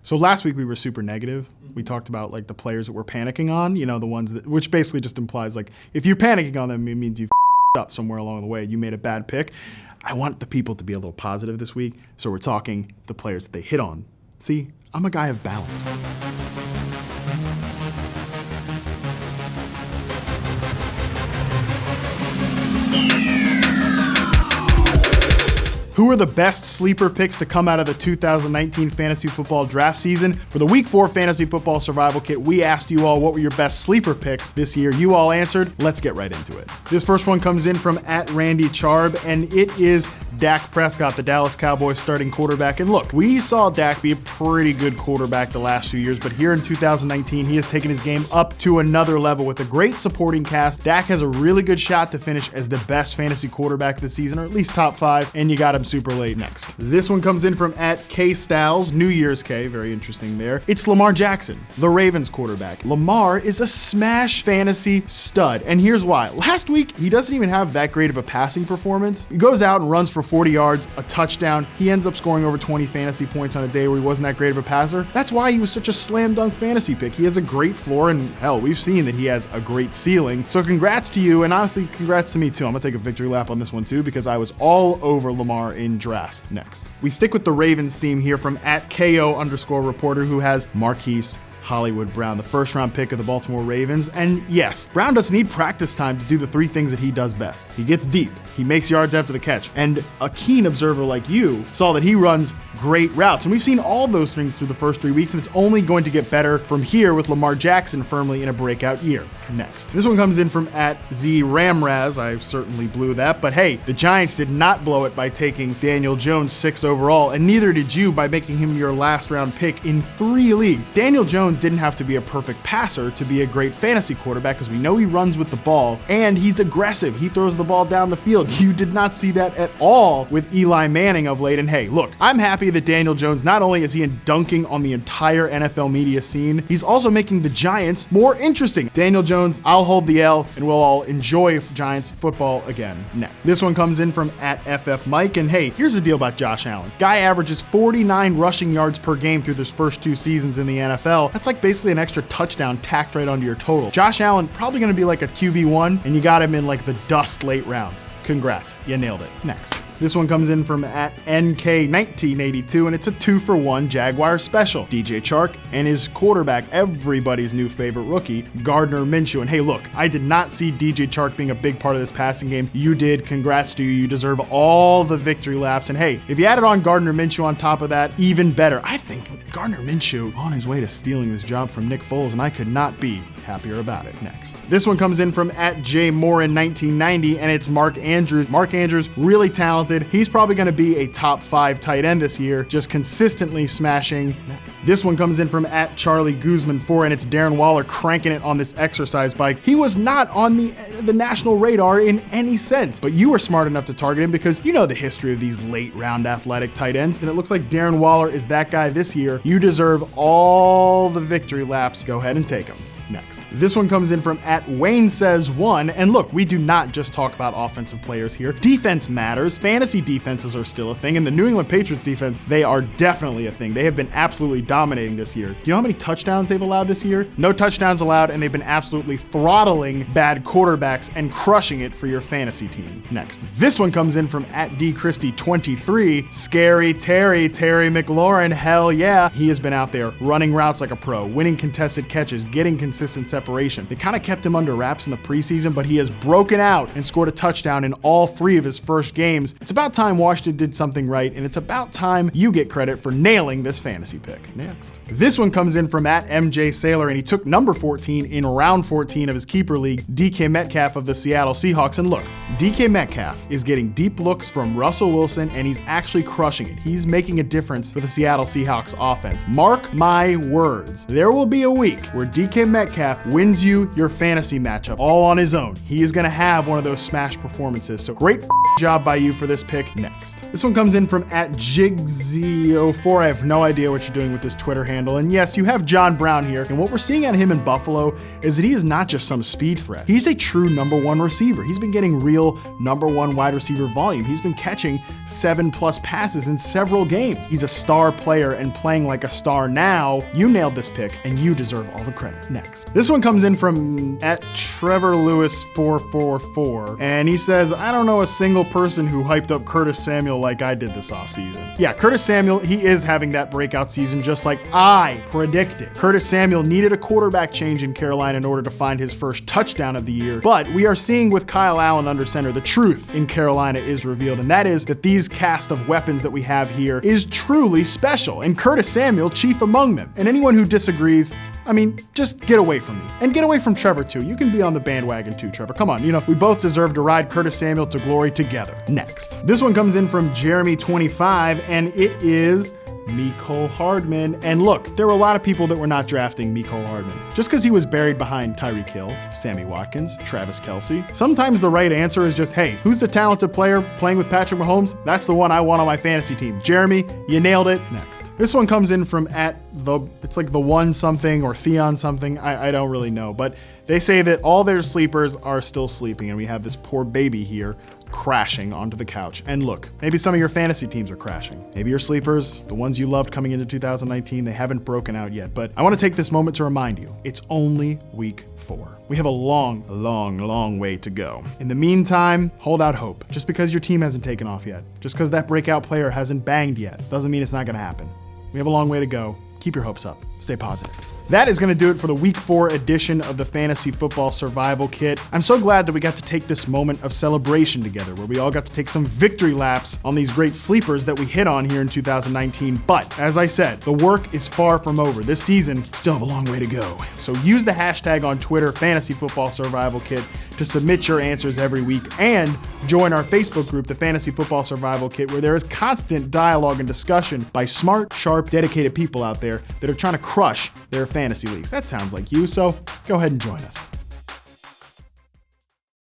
So last week we were super negative. We talked about like the players that we're panicking on, you know, the ones that, which basically just implies like, if you're panicking on them, it means you've up somewhere along the way. You made a bad pick. I want the people to be a little positive this week. So we're talking the players that they hit on. See, I'm a guy of balance. Who are the best sleeper picks to come out of the 2019 fantasy football draft season? For the week 4 fantasy football survival kit, we asked you all what were your best sleeper picks this year. You all answered. Let's get right into it. This first one comes in from @RandyCharb, and it is Dak Prescott, the Dallas Cowboys starting quarterback. And look, we saw Dak be a pretty good quarterback the last few years, but here in 2019, he has taken his game up to another level with a great supporting cast. Dak has a really good shot to finish as the best fantasy quarterback this season, or at least top 5, and you got him super late next. This one comes in from @KStyles, New Year's K, very interesting there. It's Lamar Jackson, the Ravens quarterback. Lamar is a smash fantasy stud, and here's why. Last week, he doesn't even have that great of a passing performance. He goes out and runs for 40 yards, a touchdown. He ends up scoring over 20 fantasy points on a day where he wasn't that great of a passer. That's why he was such a slam dunk fantasy pick. He has a great floor, and hell, we've seen that he has a great ceiling. So congrats to you, and honestly, congrats to me too. I'm gonna take a victory lap on this one too, because I was all over Lamar in drafts. Next, we stick with the Ravens theme here from @KO_reporter, who has Marquise Brown, the first round pick of the Baltimore Ravens. And yes, Brown doesn't need practice time to do the 3 things that he does best. He gets deep, he makes yards after the catch, and a keen observer like you saw that he runs great routes. And we've seen all those things through the first 3 weeks, and it's only going to get better from here with Lamar Jackson firmly in a breakout year. Next, this one comes in from @ZRamraz. I certainly blew that, but hey, the Giants did not blow it by taking Daniel Jones 6th overall, and neither did you by making him your last round pick in 3 leagues. Daniel Jones didn't have to be a perfect passer to be a great fantasy quarterback, because we know he runs with the ball and he's aggressive. He throws the ball down the field. You did not see that at all with Eli Manning of late. And hey, look, I'm happy that Daniel Jones, not only is he dunking on the entire NFL media scene, he's also making the Giants more interesting. Daniel Jones, I'll hold the L, and we'll all enjoy Giants football again next. This one comes in from @FFMike, and hey, here's the deal about Josh Allen. Guy averages 49 rushing yards per game through his first 2 seasons in the NFL. That's like basically an extra touchdown tacked right onto your total. Josh Allen probably going to be like a QB1, and you got him in like the dust late rounds. Congrats, you nailed it. Next. This one comes in from @NK1982, and it's a 2-for-1 Jaguars special. DJ Chark and his quarterback, everybody's new favorite rookie, Gardner Minshew. And hey, look, I did not see DJ Chark being a big part of this passing game. You did. Congrats to you. You deserve all the victory laps. And hey, if you added on Gardner Minshew on top of that, even better. I think Gardner Minshew on his way to stealing this job from Nick Foles, and I could not be happier about it. Next. This one comes in from @JMorin1990, and it's Mark Andrews. Mark Andrews, really talented. He's probably going to be a top 5 tight end this year, just consistently smashing. Next. This one comes in from @CharlieGuzman4, and it's Darren Waller cranking it on this exercise bike. He was not on the national radar in any sense, but you were smart enough to target him because you know the history of these late round athletic tight ends, and it looks like Darren Waller is that guy this year. You deserve all the victory laps. Go ahead and take them. Next. This one comes in from @WayneSays1, and look, we do not just talk about offensive players here. Defense matters. Fantasy defenses are still a thing, and the New England Patriots defense, they are definitely a thing. They have been absolutely dominating this year. Do you know how many touchdowns they've allowed this year? No touchdowns allowed, and they've been absolutely throttling bad quarterbacks and crushing it for your fantasy team. Next. This one comes in from @DChristy23. Scary Terry McLaurin, hell yeah. He has been out there running routes like a pro, winning contested catches, getting consistent separation. They kind of kept him under wraps in the preseason, but he has broken out and scored a touchdown in all 3 of his first games. It's about time Washington did something right, and it's about time you get credit for nailing this fantasy pick. Next. This one comes in from @MJ Sailor, and he took number 14 in round 14 of his keeper league, DK Metcalf of the Seattle Seahawks. And look, DK Metcalf is getting deep looks from Russell Wilson, and he's actually crushing it. He's making a difference for the Seattle Seahawks offense. Mark my words, there will be a week where DK Metcalf wins you your fantasy matchup all on his own. He is going to have one of those smash performances. So great job by you for this pick. Next. This one comes in from @Jigsy04. I have no idea what you're doing with this Twitter handle. And yes, you have John Brown here. And what we're seeing at him in Buffalo is that he is not just some speed threat. He's a true #1 receiver. He's been getting real #1 wide receiver volume. He's been catching 7+ passes in several games. He's a star player and playing like a star now. You nailed this pick and you deserve all the credit. Next. This one comes in from @TrevorLewis444. And he says, I don't know a single person who hyped up Curtis Samuel like I did this offseason. Yeah, Curtis Samuel, he is having that breakout season just like I predicted. Curtis Samuel needed a quarterback change in Carolina in order to find his first touchdown of the year. But we are seeing with Kyle Allen under center, the truth in Carolina is revealed. And that is that these cast of weapons that we have here is truly special. And Curtis Samuel, chief among them. And anyone who disagrees, I mean, just get away from me. And get away from Trevor too. You can be on the bandwagon too, Trevor. Come on, we both deserve to ride Curtis Samuel to glory together. Next. This one comes in from Jeremy25, and it is Mecole Hardman. And look, there were a lot of people that were not drafting Mecole Hardman just because he was buried behind Tyreek Hill, Sammy Watkins, Travis Kelce. Sometimes the right answer is just, hey, who's the talented player playing with Patrick Mahomes? That's the one I want on my fantasy team. Jeremy, you nailed it. Next. This one comes in from it's like the one something or Theon something. I don't really know, but they say that all their sleepers are still sleeping, and we have this poor baby here crashing onto the couch. And look, maybe some of your fantasy teams are crashing. Maybe your sleepers, the ones you loved coming into 2019, they haven't broken out yet. But I want to take this moment to remind you, it's only week 4. We have a long way to go. In the meantime, hold out hope. Just because your team hasn't taken off yet, just because that breakout player hasn't banged yet, doesn't mean it's not going to happen. We have a long way to go. Keep your hopes up. Stay positive. That is going to do it for the Week 4 edition of the Fantasy Football Survival Kit. I'm so glad that we got to take this moment of celebration together, where we all got to take some victory laps on these great sleepers that we hit on here in 2019. But as I said, the work is far from over. This season still have a long way to go. So use the hashtag on Twitter, Fantasy Football Survival Kit, to submit your answers every week, and join our Facebook group, the Fantasy Football Survival Kit, where there is constant dialogue and discussion by smart, sharp, dedicated people out there that are trying to crush their fantasy leagues. That sounds like you, so go ahead and join us.